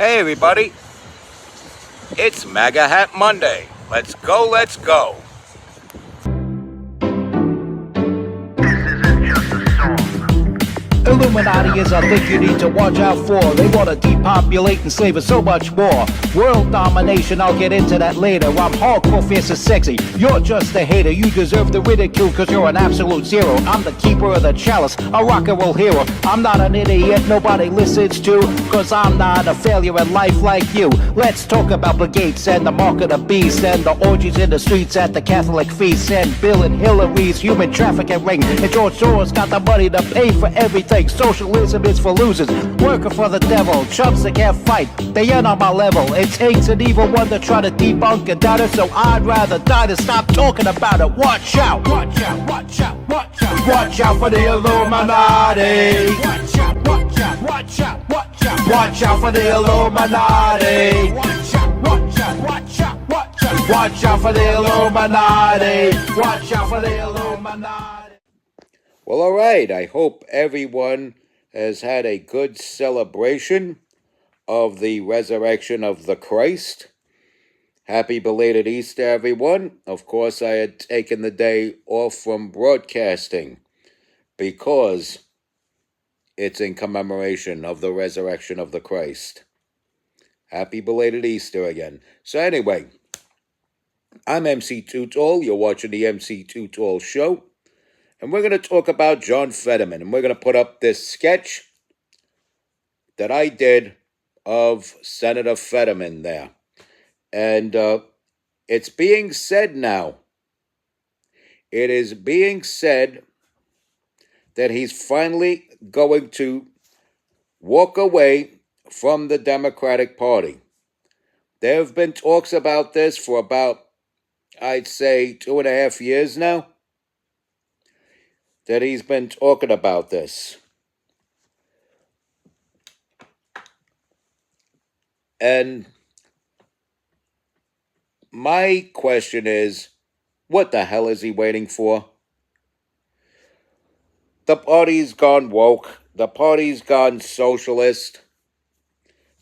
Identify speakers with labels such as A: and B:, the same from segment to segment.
A: Hey everybody, it's MAGA Hat Monday. Let's go, let's go.
B: Illuminati is a thing you need to watch out for. They want to depopulate and slave us so much more. World domination, I'll get into that later. I'm hardcore, fierce and sexy. You're just a hater. You deserve the ridicule because you're an absolute zero. I'm the keeper of the chalice, a rock and roll hero. I'm not an idiot nobody listens to, because I'm not a failure in life like you. Let's talk about Bill Gates and the mark of the beast and the orgies in the streets at the Catholic feasts and Bill and Hillary's human trafficking ring. And George Soros got the money to pay for everything. Socialism is for losers, working for the devil. Chumps that can't fight, they ain't on my level. It takes an evil one to try to debunk and doubt it, so I'd rather die than stop talking about it. Watch out, watch out, watch out, watch out. Watch out for the Illuminati. Watch out, watch out, watch out, watch out. Watch out for the Illuminati. Watch out, watch out, watch out, watch out. Watch out for the Illuminati. Watch out for the Illuminati.
A: Well, all right, I hope everyone has had a good celebration of the resurrection of the Christ. Happy belated Easter, everyone. Of course, I had taken the day off from broadcasting because it's in commemoration of the resurrection of the Christ. Happy belated Easter again. So anyway, I'm MC Too Tall. You're watching the MC Too Tall Show. And we're going to talk about John Fetterman. And we're going to put up this sketch that I did of Senator Fetterman there. And it's being said now. It is being said that he's finally going to walk away from the Democratic Party. There have been talks about this for about, I'd say, 2.5 years now, that he's been talking about this. And my question is, what the hell is he waiting for? The party's gone woke. The party's gone socialist.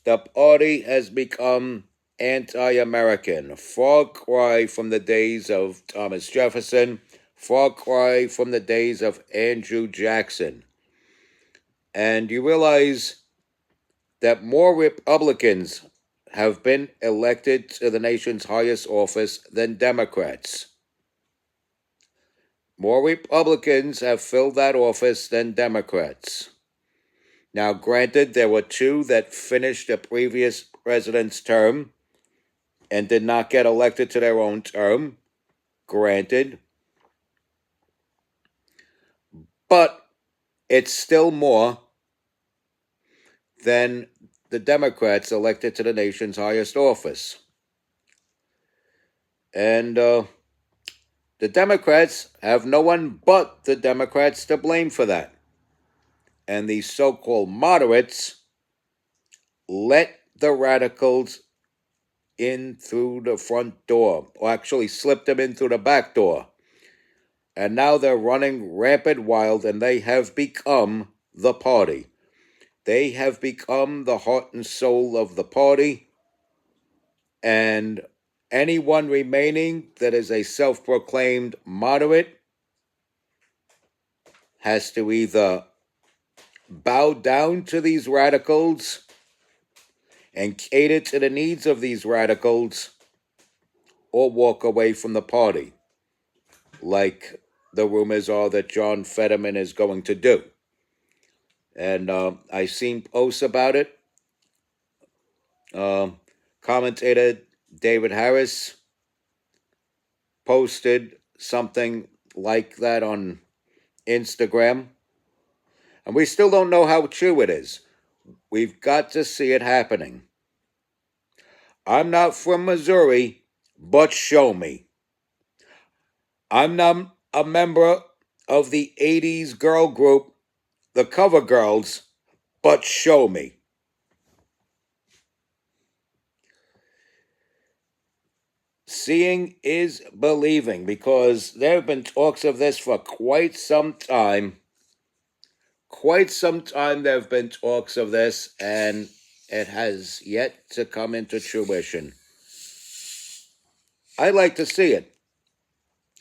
A: The party has become anti-American. Far cry from the days of Thomas Jefferson. Far cry from the days of Andrew Jackson. And you realize that more Republicans have been elected to the nation's highest office than Democrats. More Republicans have filled that office than Democrats. Now, granted, there were two that finished the previous president's term and did not get elected to their own term. Granted. But it's still more than the Democrats elected to the nation's highest office. And the Democrats have no one but the Democrats to blame for that. And these so-called moderates let the radicals in through the front door, or actually slipped them in through the back door. And now they're running rampant wild, and they have become the party. They have become the heart and soul of the party. And anyone remaining that is a self-proclaimed moderate has to either bow down to these radicals and cater to the needs of these radicals, or walk away from the party, like the rumors are that John Fetterman is going to do. And I've seen posts about it. Commentator David Harris posted something like that on Instagram. And we still don't know how true it is. We've got to see it happening. I'm not from Missouri, but show me. I'm not a member of the 80s girl group, the Cover Girls, but show me. Seeing is believing, because there have been talks of this for quite some time. There have been talks of this, and it has yet to come into fruition. I'd like to see it.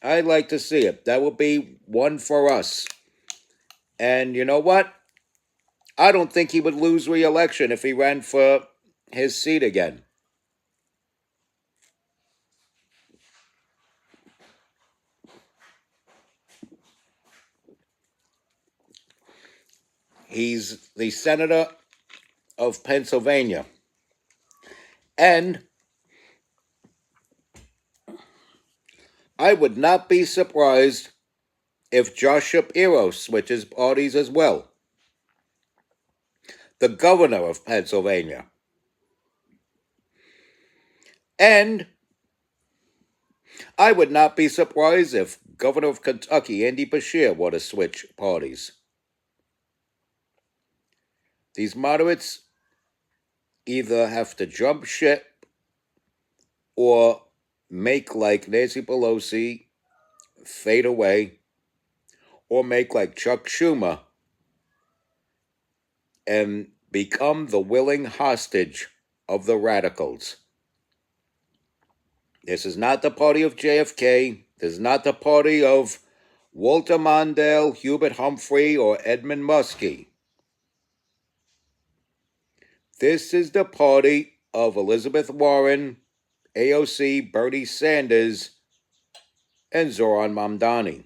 A: I'd like to see it. That would be one for us. And you know what? I don't think he would lose re-election if he ran for his seat again. He's the senator of Pennsylvania. And I would not be surprised if Josh Shapiro switches parties as well. The governor of Pennsylvania. And I would not be surprised if Governor of Kentucky, Andy Beshear, were to switch parties. These moderates either have to jump ship or make like Nancy Pelosi, fade away, or make like Chuck Schumer and become the willing hostage of the radicals. This is not the party of JFK. This is not the party of Walter Mondale, Hubert Humphrey, or Edmund Muskie. This is the party of Elizabeth Warren, AOC, Bernie Sanders, and Zoran Mamdani.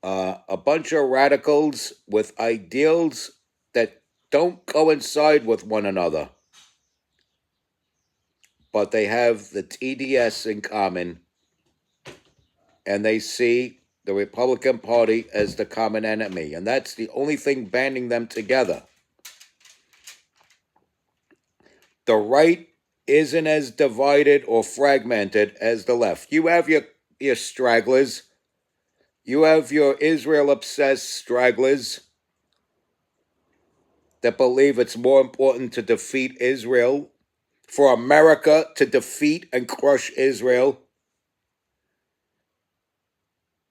A: A bunch of radicals with ideals that don't coincide with one another, but they have the TDS in common, and they see the Republican Party as the common enemy, and that's the only thing banding them together. The right isn't as divided or fragmented as the left. You have your stragglers. You have your Israel-obsessed stragglers that believe it's more important to defeat Israel, for America to defeat and crush Israel,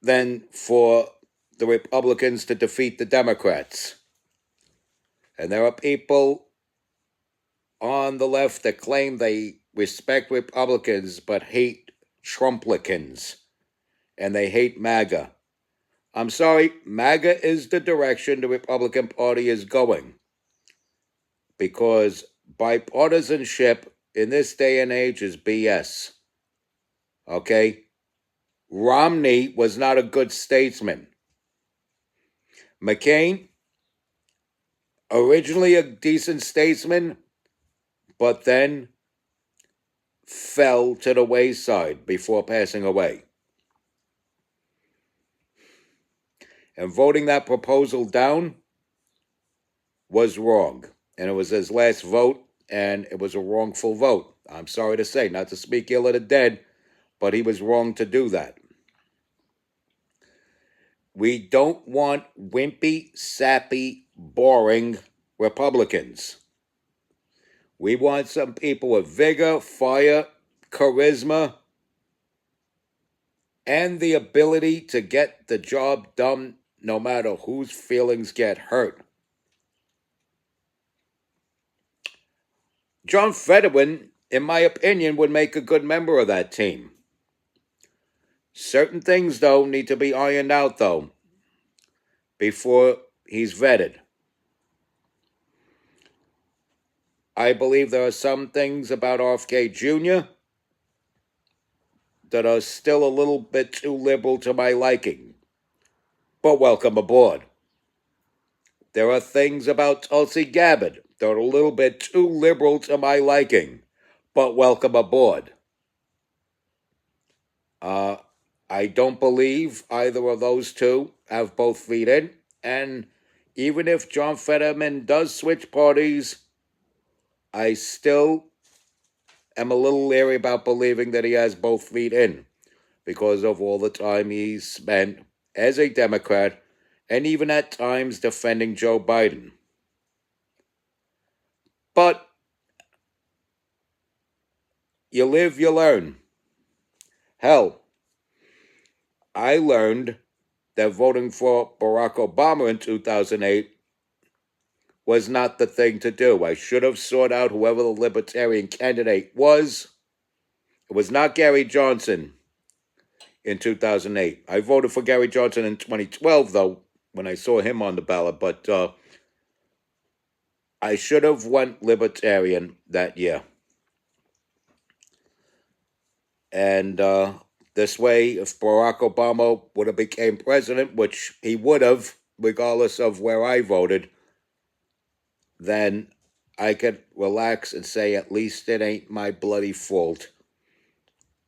A: than for the Republicans to defeat the Democrats. And there are people on the left that claim they respect Republicans but hate Trumplicans, and they hate MAGA. I'm sorry, MAGA is the direction the Republican Party is going, because bipartisanship in this day and age is BS. Okay? Romney was not a good statesman. McCain, originally a decent statesman, but then fell to the wayside before passing away. And voting that proposal down was wrong. And it was his last vote, and it was a wrongful vote. I'm sorry to say, not to speak ill of the dead, but he was wrong to do that. We don't want wimpy, sappy, boring Republicans. We want some people with vigor, fire, charisma, and the ability to get the job done no matter whose feelings get hurt. John Fetterman, in my opinion, would make a good member of that team. Certain things, though, need to be ironed out, though, before he's vetted. I believe there are some things about RFK Jr. that are still a little bit too liberal to my liking, but welcome aboard. There are things about Tulsi Gabbard that are a little bit too liberal to my liking, but welcome aboard. I don't believe either of those two have both feet in, and even if John Fetterman does switch parties, I still am a little leery about believing that he has both feet in, because of all the time he's spent as a Democrat and even at times defending Joe Biden. But you live, you learn. Hell, I learned that voting for Barack Obama in 2008 was not the thing to do. I should have sought out whoever the Libertarian candidate was. It was not Gary Johnson in 2008. I voted for Gary Johnson in 2012, though, when I saw him on the ballot, but I should have went Libertarian that year. And this way, if Barack Obama would have became president, which he would have, regardless of where I voted, then I could relax and say, at least it ain't my bloody fault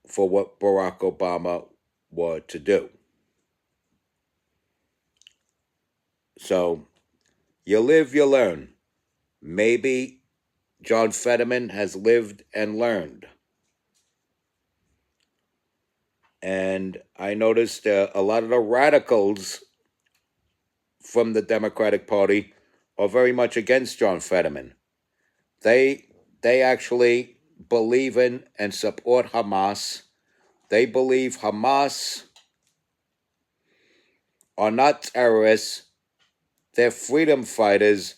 A: for what Barack Obama were to do. So, you live, you learn. Maybe John Fetterman has lived and learned. And I noticed a lot of the radicals from the Democratic Party are very much against John Fetterman. They actually believe in and support Hamas. They believe Hamas are not terrorists. They're freedom fighters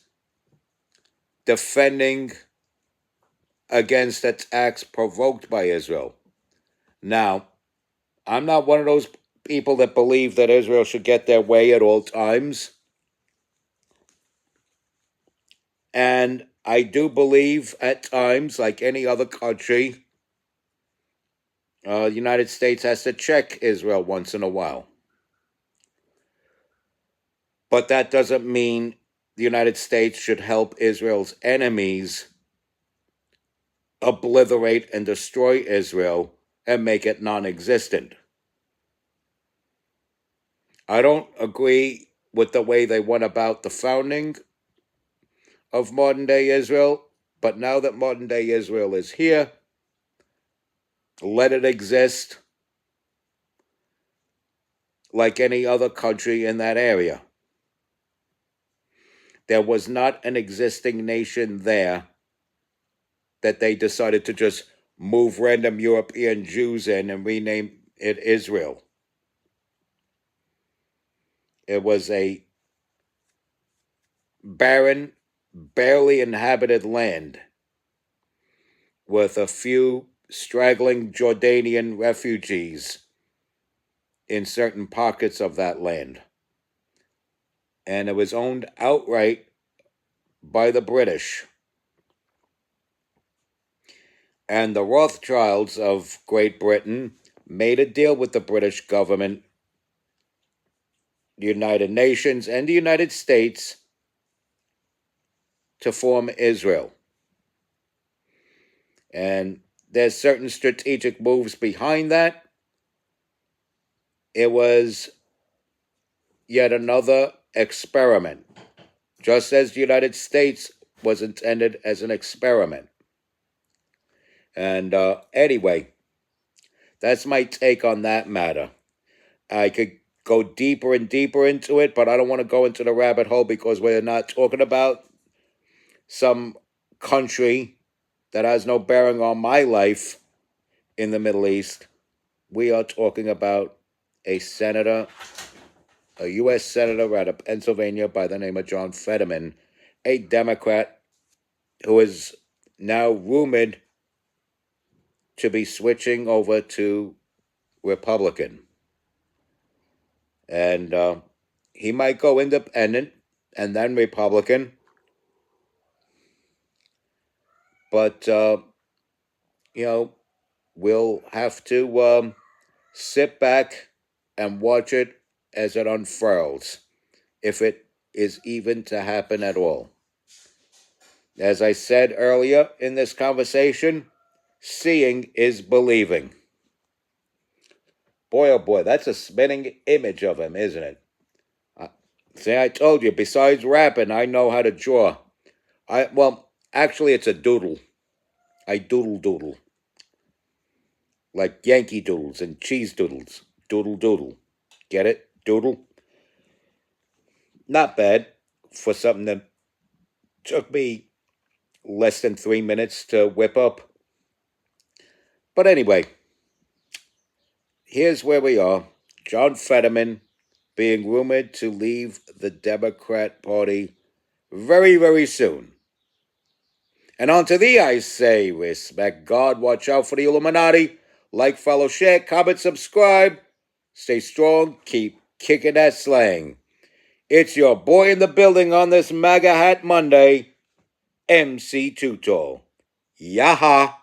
A: defending against attacks provoked by Israel. Now, I'm not one of those people that believe that Israel should get their way at all times. And I do believe at times, like any other country, the United States has to check Israel once in a while. But that doesn't mean the United States should help Israel's enemies obliterate and destroy Israel and make it non-existent. I don't agree with the way they went about the founding of modern-day Israel, but now that modern-day Israel is here, let it exist like any other country in that area. There was not an existing nation there that they decided to just move random European Jews in and rename it Israel. It was a barren, barely inhabited land with a few straggling Jordanian refugees in certain pockets of that land. And it was owned outright by the British. And the Rothschilds of Great Britain made a deal with the British government, the United Nations, and the United States to form Israel. And there's certain strategic moves behind that. It was yet another experiment, just as the United States was intended as an experiment. And anyway, that's my take on that matter. I could go deeper and deeper into it, but I don't want to go into the rabbit hole because we're not talking about some country that has no bearing on my life in the Middle East. We are talking about a senator, a U.S. senator out of Pennsylvania by the name of John Fetterman, a Democrat who is now rumored to be switching over to Republican. And he might go independent and then Republican. But, we'll have to sit back and watch it as it unfurls, if it is even to happen at all. As I said earlier in this conversation, seeing is believing. Boy, oh boy, that's a spinning image of him, isn't it? See, I told you, besides rapping, I know how to draw. Actually, it's a doodle. I doodle. Like Yankee doodles and cheese doodles. Doodle. Get it? Doodle? Not bad for something that took me less than 3 minutes to whip up. But anyway, here's where we are. John Fetterman being rumored to leave the Democrat Party very, very soon. And unto thee I say, respect God, watch out for the Illuminati, like, follow, share, comment, subscribe, stay strong, keep kicking that slang. It's your boy in the building on this MAGA Hat Monday, MC Tuto. Yaha!